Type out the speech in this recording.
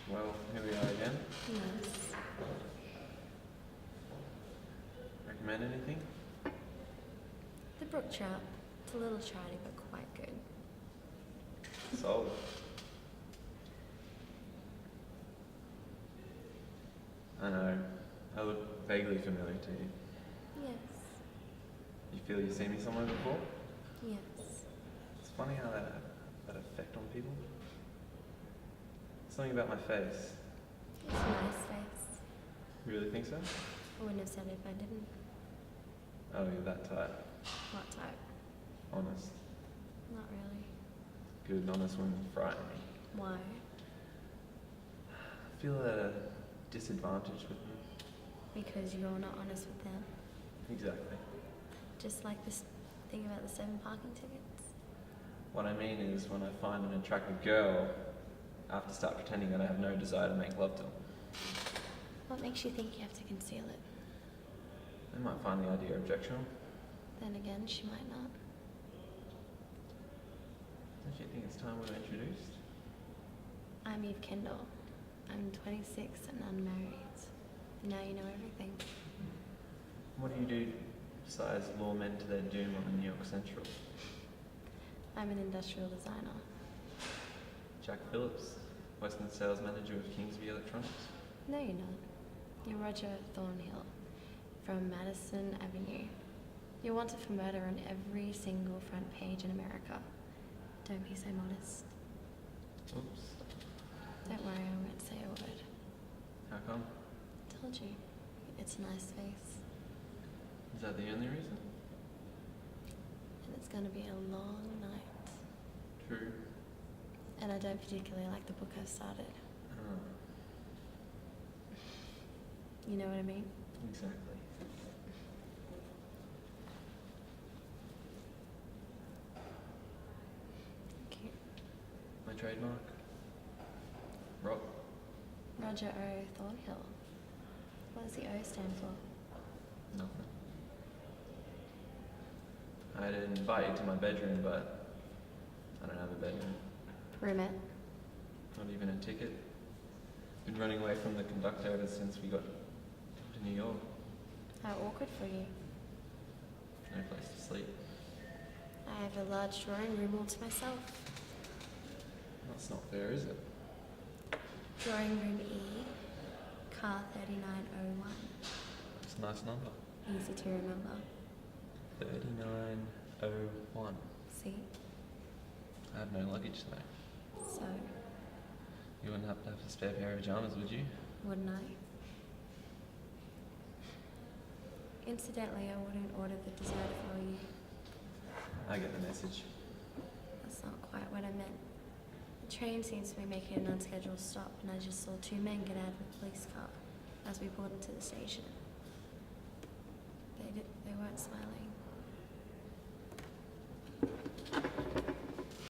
Well, here we are again. Yes. Recommend anything? The brook trout. It's a little chatty, but quite good. Sold. I know. I look vaguely familiar to you. Yes. You feel you've seen me somewhere before? Yes. It's funny how that effect on people. Something about my face. It's a nice face. You really think so? I wouldn't have said it if I didn't. Oh, you're that type. What type? Honest. Not really. Good and honest women frighten me. Why? I feel at a disadvantage with them. Because you're not honest with them. Exactly. Just like this thing about the 7 parking tickets. What I mean is, when I find an attractive girl, I have to start pretending that I have no desire to make love to them. What makes you think you have to conceal it? They might find the idea objectionable. Then again, she might not. Don't you think it's time we were introduced? I'm Eve Kendall. I'm 26 and unmarried. Now you know everything. What do you do besides lure men to their doom on the New York Central? I'm an industrial designer. Jack Phillips, Western Sales Manager of Kingsby Electronics. No, you're not. You're Roger Thornhill from Madison Avenue. You're wanted for murder on every single front page in America. Don't be so modest. Oops. Don't worry, I won't say a word. How come? Told you. It's a nice face. Is that the only reason? And it's gonna be a long night. True. And I don't particularly like the book I've started. Ah, You know what I mean? exactly. Thank you. My trademark? Rob? Roger O. Thornhill. What does the O stand for? Nothing. I'd invite you to my bedroom, but I don't have a bedroom. Roommate. Not even a ticket. Been running away from the conductor ever since we got to New York. How awkward for you. No place to sleep. I have a large drawing room all to myself. That's not fair, is it? Drawing room E, car 3901. It's a nice number. Easy to remember. 3901. See? I have no luggage today. So, You wouldn't happen to have a spare pair of pajamas, would you? wouldn't I? Incidentally, I wouldn't order the dessert for you. I get the message. That's not quite what I meant. The train seems to be making an unscheduled stop, and I just saw 2 men get out of a police car as we pulled into the station. They weren't smiling.